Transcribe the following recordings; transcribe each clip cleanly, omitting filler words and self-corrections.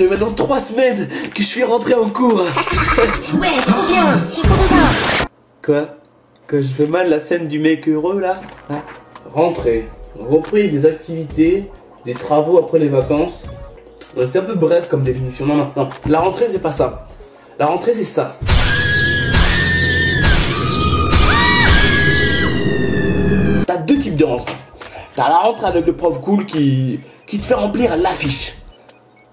fait maintenant 3 semaines que je suis rentré en cours. Ouais, trop bien, je suis trop content. Quoi? Que je fais mal la scène du mec heureux là? Hein? Rentrée, reprise des activités, des travaux après les vacances. C'est un peu bref comme définition. Non, non, non. La rentrée, c'est pas ça. La rentrée, c'est ça. T'as 2 types de rentrée. T'as la rentrée avec le prof cool qui te fait remplir l'affiche.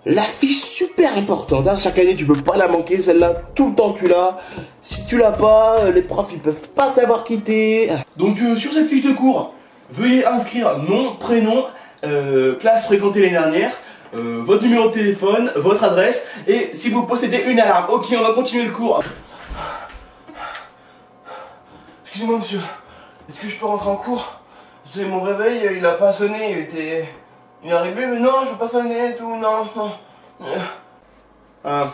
L'affiche super importante, hein. Chaque année tu peux pas la manquer, celle-là tout le temps tu l'as. Si tu l'as pas, les profs ils peuvent pas savoir quitter. Donc sur cette fiche de cours, veuillez inscrire nom, prénom, classe fréquentée l'année dernière, votre numéro de téléphone, votre adresse et si vous possédez une alarme. Ok, on va continuer le cours. Excusez-moi monsieur, est-ce que je peux rentrer en cours? Vous savez, mon réveil il a pas sonné, il est arrivé, mais non, je veux pas sonner et tout, non, non. Ah,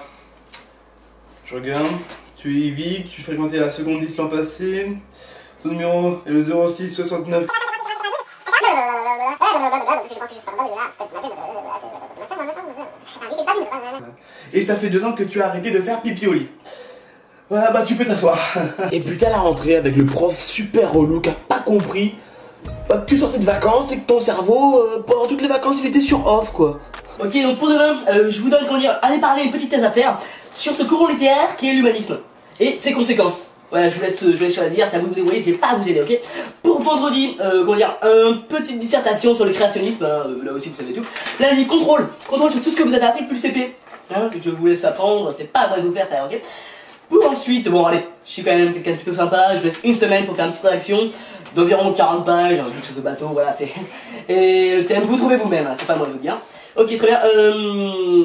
je regarde, tu es Yvick, tu fréquentais la seconde 10 l'an passé, ton numéro est le 06 69. Et ça fait 2 ans que tu as arrêté de faire pipi au lit. Voilà, bah tu peux t'asseoir. Et putain, la rentrée avec le prof super relou qui a pas compris. Bah, que tu sortais de vacances et que ton cerveau, pendant toutes les vacances, il était sur off, quoi. Ok, donc pour demain, je vous donne, allez parler une petite thèse à faire sur ce courant littéraire qui est l'humanisme et ses conséquences. Voilà, je vous laisse choisir, c'est à vous de vous débrouiller, je vais pas vous aider, ok. Pour vendredi, une petite dissertation sur le créationnisme, hein, là aussi vous savez tout. Lundi, contrôle sur tout ce que vous avez appris depuis le CP. Hein, je vous laisse apprendre, c'est pas à moi de vous faire ça, ok. Pour ensuite, bon allez, je suis quand même quelqu'un de plutôt sympa, je vous laisse une semaine pour faire une petite rédaction d'environ 40 pages, quelque chose de bateau, voilà, c'est... Et le thème, vous trouvez vous-même, hein, c'est pas moi de vous dire. Ok, très bien,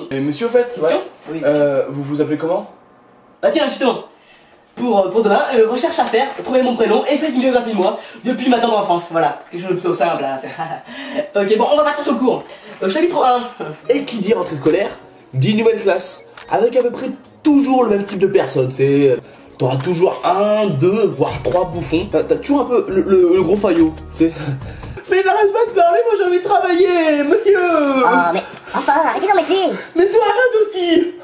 Et monsieur, au fait, ouais, oui, vous vous appelez comment? Bah tiens, justement, pour demain, recherche à faire, trouver mon prénom et faites une biographie de moi depuis ma tendre enfance, voilà, quelque chose de plutôt simple, hein, ok, bon, on va partir sur le cours. Chapitre 1. Et qui dit rentrée scolaire, dit nouvelle classe, avec à peu près toujours le même type de personnes, c'est... T'auras toujours 1, 2, voire 3 bouffons. T'as toujours un peu le gros faillot, tu sais. Mais n'arrête pas de parler, moi j'ai envie de travailler, monsieur. Oh, mais enfin, arrêtez d'embêter. Mais toi arrête aussi.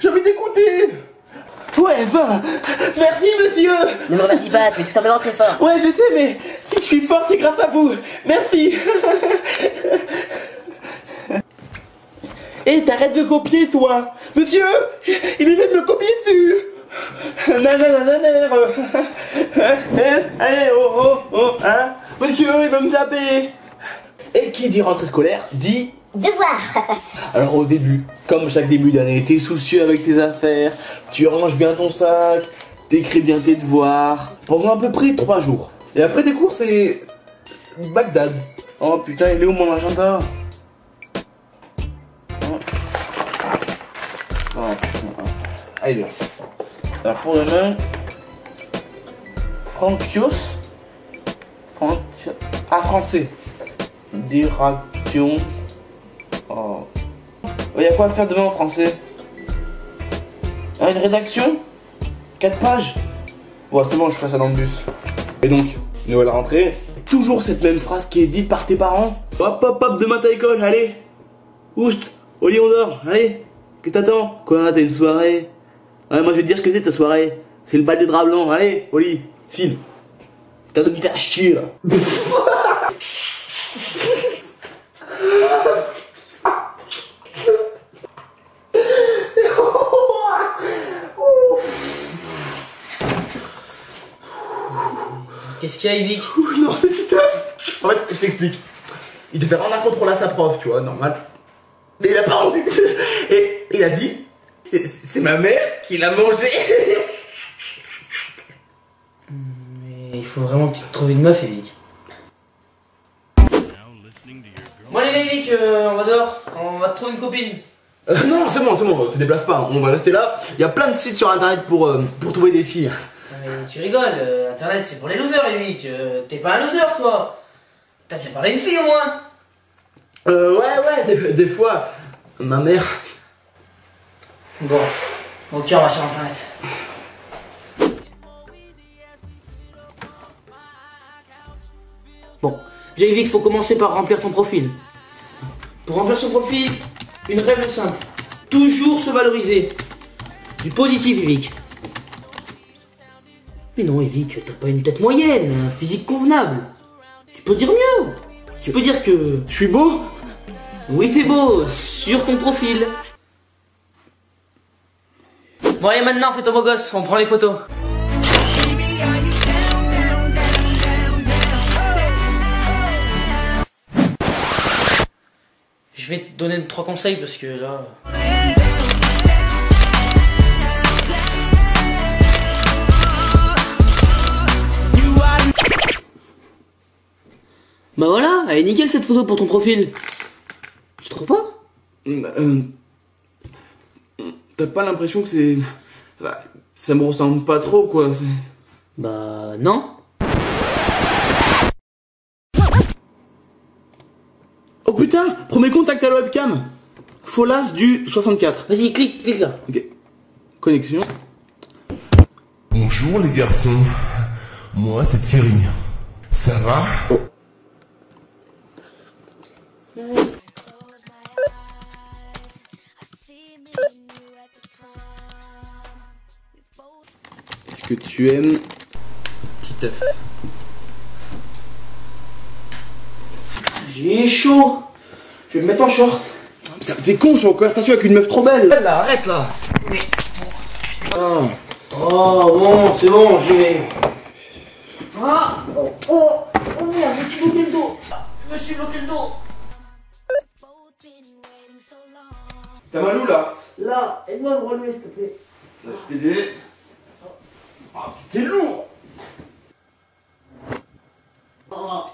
J'ai envie d'écouter. Ouais, enfin, merci monsieur. Ne me remercie pas, tu es tout simplement très fort. Ouais, je sais, mais si je suis fort, c'est grâce à vous. Merci. Et t'arrêtes de copier, toi. Monsieur, il essaie de me copier dessus. Allez, hein. Monsieur, il va me taper. Et qui dit rentrée scolaire, dit... Devoir. Alors au début, comme chaque début d'année, t'es soucieux avec tes affaires, tu ranges bien ton sac, t'écris bien tes devoirs, pendant à peu près 3 jours. Et après tes cours, c'est... Bagdad. Oh putain, il est où mon agenda? Oh putain. Allez. Alors pour demain, français. Direction. Oh. Il y a quoi à faire demain en français? Une rédaction? 4 pages? Bon, c'est bon, je ferai ça dans le bus. Et donc, nouvelle rentrée. Toujours cette même phrase qui est dite par tes parents. Hop, hop, hop, demain t'as école, allez. Oust, au lit on dort, allez. Qu'est-ce que t'attends? Quoi, t'as une soirée? Ouais, moi je vais te dire ce que c'est ta soirée. C'est le bal des draps blancs, allez, au lit, file. Putain de me faire chier là. Qu'est-ce qu'il y a, Yvick? Non, c'est Titeuf. En fait, je t'explique. Il devait rendre un contrôle à sa prof, tu vois, normal. Mais il a pas rendu. Et il a dit, c'est ma mère qui l'a mangé. Mais il faut vraiment que tu te trouves une meuf, Yvick. Bon allez Yvick, on va dehors, on va te trouver une copine. Non, c'est bon, te déplace pas, on va rester là. Il y a plein de sites sur internet pour trouver des filles. Mais tu rigoles, internet c'est pour les losers Yvick, t'es pas un loser toi. T'as déjà parlé d'une fille au moins. Ouais, des fois, ma mère... Bon, ok, on va sur internet. Bon, Yvick, faut commencer par remplir ton profil. Pour remplir son profil, une règle simple. Toujours se valoriser. Du positif, Evic. Mais non, Evic, t'as pas une tête moyenne, un physique convenable. Tu peux dire mieux. Tu peux dire que... Je suis beau? Oui, t'es beau, sur ton profil. Bon, allez, maintenant, fais ton beau gosse, on prend les photos. Je vais te donner 3 conseils parce que là... Bah voilà, elle est nickel cette photo pour ton profil. Tu trouves pas? T'as pas l'impression que c'est... Ça me ressemble pas trop, quoi. Bah non. Oh putain, premier contact à la webcam. Folas du 64. Vas-y, clique là. Ok. Connexion. Bonjour les garçons, moi c'est Thierry. Ça va? Oh. Est-ce que tu aimes petit œuf? J'ai chaud. Je vais me mettre en short. Putain, t'es con, je suis en conversation avec une meuf trop belle. Là, arrête là. Oh bon, c'est bon, j'y vais. Ah oh merde, je me suis bloqué le dos. Je me suis bloqué le dos. T'as mal où là? Là, aide-moi à me relever s'il te plaît. Là, je t'ai dit. Ah, t'es lourd. Ah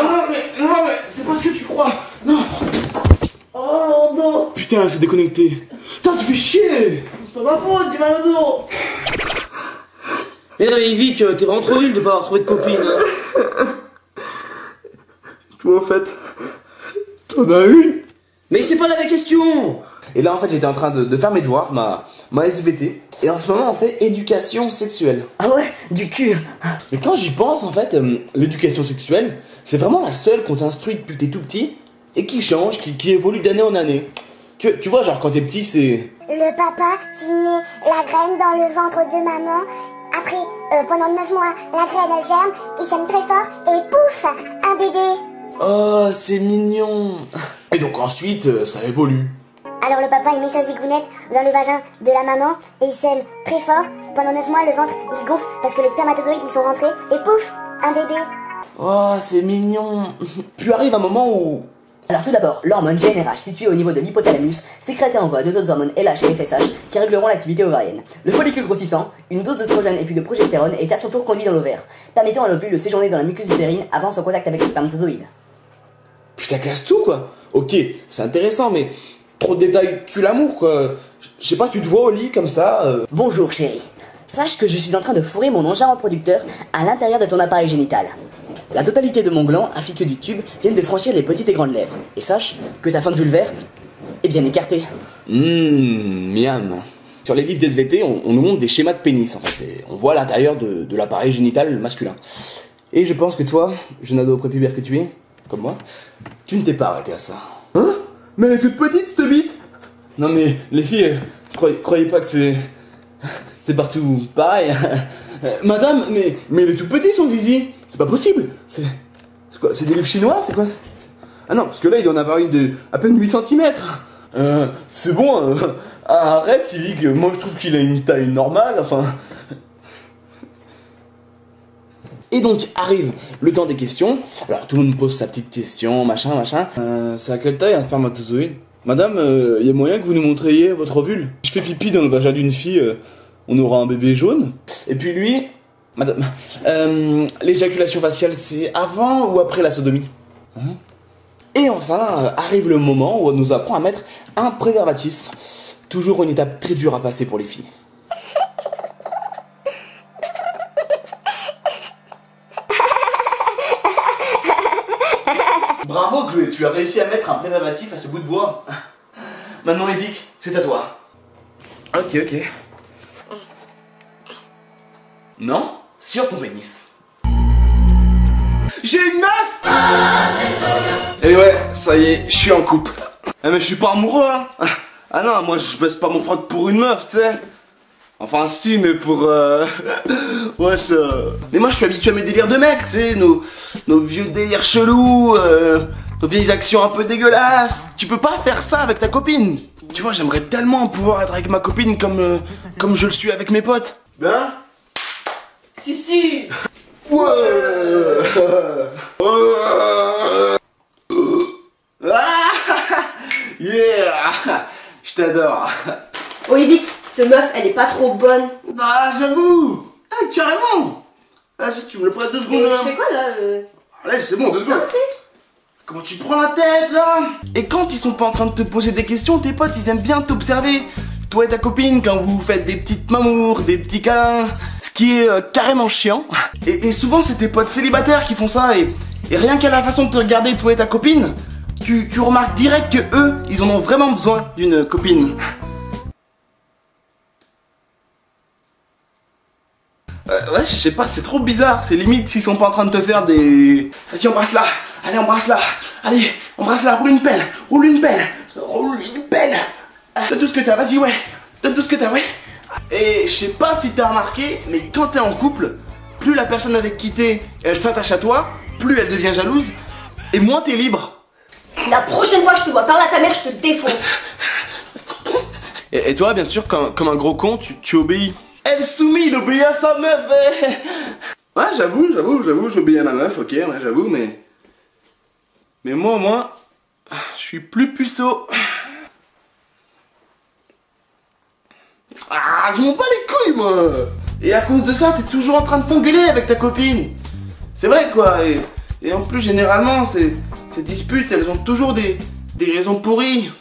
non mais c'est pas ce que tu crois. Non. Oh mon dos. Putain, c'est déconnecté. Putain, tu fais chier. C'est pas ma faute, j'ai mal au dos. Mais non mais Vic, t'es vraiment trop nul de pas avoir trouvé de copine. Hein. Toi en fait, t'en as une. Mais c'est pas la vraie question. Et là en fait j'étais en train de faire mes devoirs, ma SVT. Et en ce moment on fait éducation sexuelle. Ah ouais, du cul. Mais quand j'y pense en fait, l'éducation sexuelle, c'est vraiment la seule qu'on t'instruit depuis que t'es tout petit et qui change, qui évolue d'année en année. Tu vois genre quand t'es petit c'est... Le papa qui met la graine dans le ventre de maman. Après, pendant 9 mois, la graine elle germe, il sème très fort et pouf, un bébé. Oh c'est mignon. Et donc ensuite ça évolue. Alors le papa il met sa zigounette dans le vagin de la maman et il sème très fort. Pendant 9 mois, le ventre il gonfle parce que les spermatozoïdes ils sont rentrés et pouf, un bébé. Oh c'est mignon. Puis arrive un moment où... Alors tout d'abord, l'hormone GnRH située au niveau de l'hypothalamus sécrète et envoie deux autres hormones LH et FSH qui régleront l'activité ovarienne. Le follicule grossissant, une dose d'oestrogène et puis de progestérone est à son tour conduit dans l'ovaire, permettant à l'ovule de séjourner dans la muqueuse utérine avant son contact avec le spermatozoïde. Puis ça casse tout quoi. Ok, c'est intéressant mais trop de détails tue l'amour quoi. Je sais pas, tu te vois au lit comme ça Bonjour chérie. Sache que je suis en train de fourrer mon engin reproducteur à l'intérieur de ton appareil génital. La totalité de mon gland ainsi que du tube viennent de franchir les petites et grandes lèvres. Et sache que ta fin de vulvaire est bien écartée. Miam. Sur les livres d'SVT, on nous montre des schémas de pénis en fait. Et on voit l'intérieur de l'appareil génital masculin. Et je pense que toi, jeune ado prépubère que tu es, comme moi, tu ne t'es pas arrêté à ça. Hein? Mais elle est toute petite cette bite. Non mais les filles, croyez pas que c'est partout pareil. Madame, mais elle est toute petite son zizi. C'est pas possible. C'est quoi? C'est des livres chinois? C'est quoi? Ah non, parce que là il doit en avoir une de à peine 8 cm. C'est bon, arrête, il dit que moi je trouve qu'il a une taille normale, enfin... Et donc arrive le temps des questions. Alors tout le monde pose sa petite question, machin. C'est à quelle taille un spermatozoïde? Madame, y a moyen que vous nous montriez votre ovule? Je fais pipi dans le vagin d'une fille, on aura un bébé jaune. Et puis lui, madame, l'éjaculation faciale c'est avant ou après la sodomie? Et enfin, arrive le moment où on nous apprend à mettre un préservatif. Toujours une étape très dure à passer pour les filles. Bravo Chloé, tu as réussi à mettre un préservatif à ce bout de bois. Maintenant Evic, c'est à toi. Ok. Non, sur ton pénis. J'ai une meuf. Et ouais, ça y est, je suis en couple. Eh mais je suis pas amoureux, hein. Ah non, moi je baisse pas mon froc pour une meuf, tu sais. Enfin si, mais pour ouais ça. Mais moi je suis habitué à mes délires de mec, tu sais, nos vieux délires chelous, nos vieilles actions un peu dégueulasses. Tu peux pas faire ça avec ta copine. Tu vois, j'aimerais tellement pouvoir être avec ma copine comme je le suis avec mes potes. Ben Si. ouais. Yeah. Je t'adore. Oh Yvick, cette meuf, elle est pas trop bonne. Ah, j'avoue. Ah, carrément. Ah, si tu me le prêtes 2 secondes. Je fais quoi là Allez, c'est bon, 2 secondes. Comment tu te prends la tête là? Et quand ils sont pas en train de te poser des questions, tes potes ils aiment bien t'observer. Toi et ta copine, quand vous faites des petites mamours, des petits câlins, ce qui est carrément chiant. Et souvent c'est tes potes célibataires qui font ça et rien qu'à la façon de te regarder toi et ta copine, tu remarques direct que eux, ils en ont vraiment besoin d'une copine. Ouais, je sais pas, c'est trop bizarre, c'est limite s'ils sont pas en train de te faire des... Vas-y, embrasse-la, allez, embrasse-la, allez, embrasse-la, roule une pelle, roule une pelle, roule une pelle. Donne tout ce que t'as, vas-y, ouais, donne tout ce que t'as, ouais. Et je sais pas si t'as remarqué, mais quand t'es en couple, plus la personne avec qui t'es, elle s'attache à toi, plus elle devient jalouse, et moins t'es libre. La prochaine fois que je te vois parler à ta mère, je te défonce. Et toi, bien sûr, comme un gros con, tu obéis. Elle soumise, il obéit à sa meuf. Ouais, j'avoue, j'obéis à ma meuf, ok, ouais, j'avoue, mais moi, au moins, je suis plus puceau. Ah, je m'en bats les couilles, moi. Et à cause de ça, t'es toujours en train de t'engueuler avec ta copine. C'est vrai, quoi, et en plus, généralement, ces disputes, elles ont toujours des raisons pourries.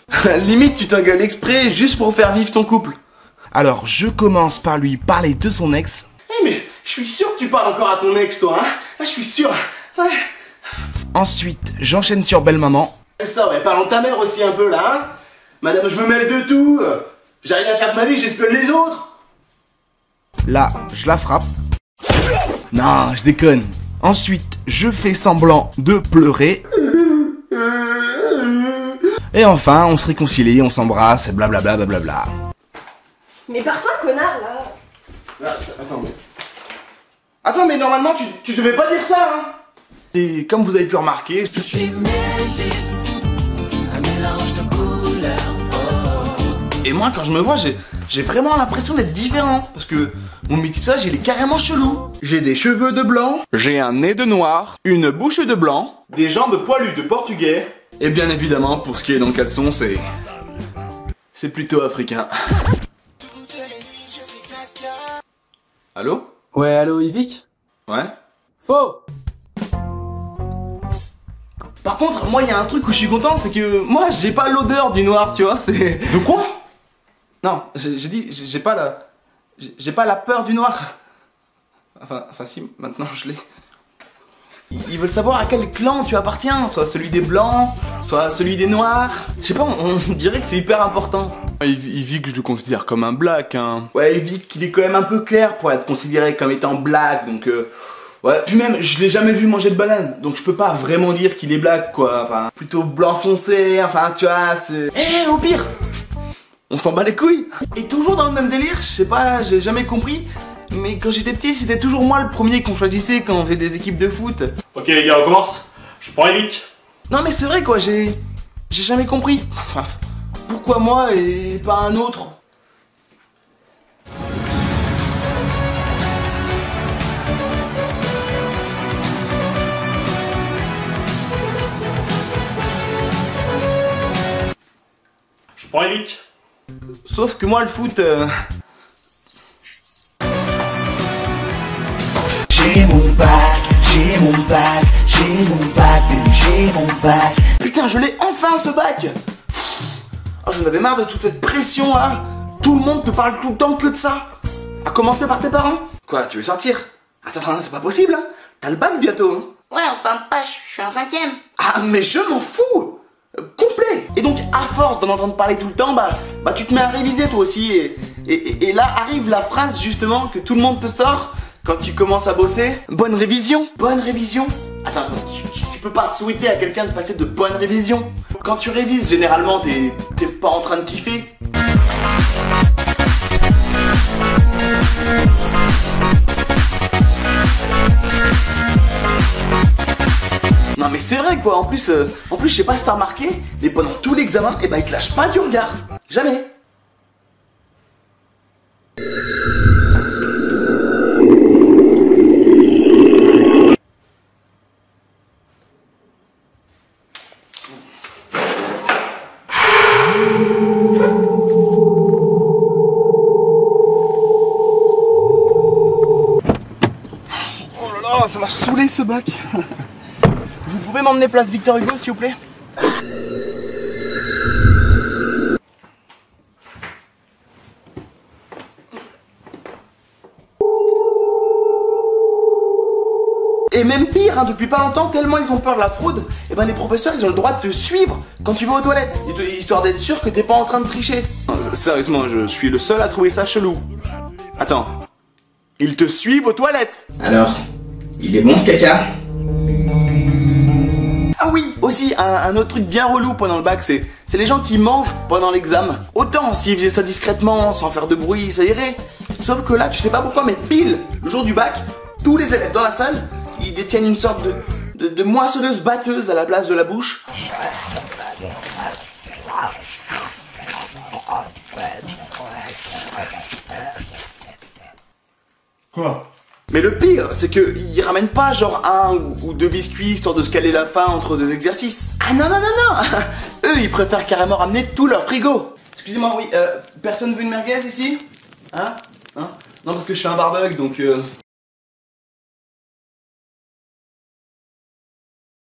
Limite, tu t'engueules exprès juste pour faire vivre ton couple. Alors, je commence par lui parler de son ex. Eh mais, je suis sûr que tu parles encore à ton ex, toi, hein. Là, je suis sûr. Ouais. Ensuite, j'enchaîne sur belle-maman. C'est ça, ouais, parlons de ta mère aussi un peu, là, hein. Madame, je me mêle de tout. J'ai rien à faire de ma vie, j'espionne les autres. Là, je la frappe. Non, je déconne. Ensuite, je fais semblant de pleurer. Et enfin, on se réconcilie, on s'embrasse, blablabla, blablabla. Mais pars-toi, connard, là. Attends, mais normalement, tu devais pas dire ça, hein. Et comme vous avez pu remarquer, je suis métis, un mélange de couleurs. Et moi, quand je me vois, j'ai vraiment l'impression d'être différent. Parce que mon métissage, il est carrément chelou. J'ai des cheveux de blanc, j'ai un nez de noir, une bouche de blanc, des jambes poilues de portugais. Et bien évidemment, pour ce qui est dans le caleçon, c'est plutôt africain. Allô? Ouais, allô Yvick? Ouais? Faux! Par contre, moi, il y a un truc où je suis content, c'est que moi, j'ai pas l'odeur du noir, tu vois, c'est... De quoi? Non, j'ai dit, j'ai pas la peur du noir. Enfin si, maintenant je l'ai. Ils veulent savoir à quel clan tu appartiens, soit celui des blancs, soit celui des noirs. Je sais pas, on dirait que c'est hyper important. Yvick, je le considère comme un black, hein. Ouais, Yvick, il est quand même un peu clair pour être considéré comme étant black, donc ouais, puis même, je l'ai jamais vu manger de banane, donc je peux pas vraiment dire qu'il est black, quoi. Enfin, plutôt blanc foncé, enfin, tu vois, c'est... Eh, au pire, on s'en bat les couilles. Et toujours dans le même délire, je sais pas, j'ai jamais compris, mais quand j'étais petit, c'était toujours moi le premier qu'on choisissait quand on faisait des équipes de foot. Ok les gars, on commence. Je prends Yvick. Non mais c'est vrai quoi, j'ai jamais compris. Enfin, pourquoi moi et pas un autre? Je prends Yvick. Sauf que moi le foot... J'ai mon bac, j'ai mon bac, j'ai mon bac, j'ai mon bac. Putain, je l'ai enfin ce bac. Oh, j'en avais marre de toute cette pression là. Tout le monde te parle tout le temps que de ça. À commencer par tes parents. Quoi, tu veux sortir? Attends, c'est pas possible, hein. T'as le bac bientôt, hein. Ouais, enfin pas, je suis en 5ème. Ah, mais je m'en fous. Complet. Et donc, à force d'en entendre parler tout le temps, bah tu te mets à réviser toi aussi. Et là arrive la phrase justement que tout le monde te sort quand tu commences à bosser. Bonne révision. Bonne révision. Attends, tu peux pas souhaiter à quelqu'un de passer de bonnes révisions. Quand tu révises, généralement, t'es pas en train de kiffer. Non mais c'est vrai quoi, en plus je sais pas si t'as remarqué, mais pendant tout l'examen, eh ben il te lâche pas du regard. Jamais. Oh là là, ça m'a saoulé ce bac. Vous pouvez m'emmener place Victor Hugo s'il vous plaît? Et même pire, hein, depuis pas longtemps, tellement ils ont peur de la fraude, et ben les professeurs ils ont le droit de te suivre quand tu vas aux toilettes, histoire d'être sûr que t'es pas en train de tricher. Sérieusement, je suis le seul à trouver ça chelou. Attends, ils te suivent aux toilettes. Alors, il est bon ce caca? Ah oui, aussi, un autre truc bien relou pendant le bac, c'est les gens qui mangent pendant l'examen. Autant s'ils faisaient ça discrètement, sans faire de bruit, ça irait. Sauf que là, tu sais pas pourquoi, mais pile, le jour du bac, tous les élèves dans la salle, ils détiennent une sorte de moissonneuse batteuse à la place de la bouche. Quoi? Mais le pire, c'est qu'ils ramènent pas genre un ou deux biscuits histoire de se caler la faim entre deux exercices. Ah non, non, non, non. Eux, ils préfèrent carrément ramener tout leur frigo. Excusez-moi, oui, personne veut une merguez ici? Hein? Non, parce que je fais un barbecue, donc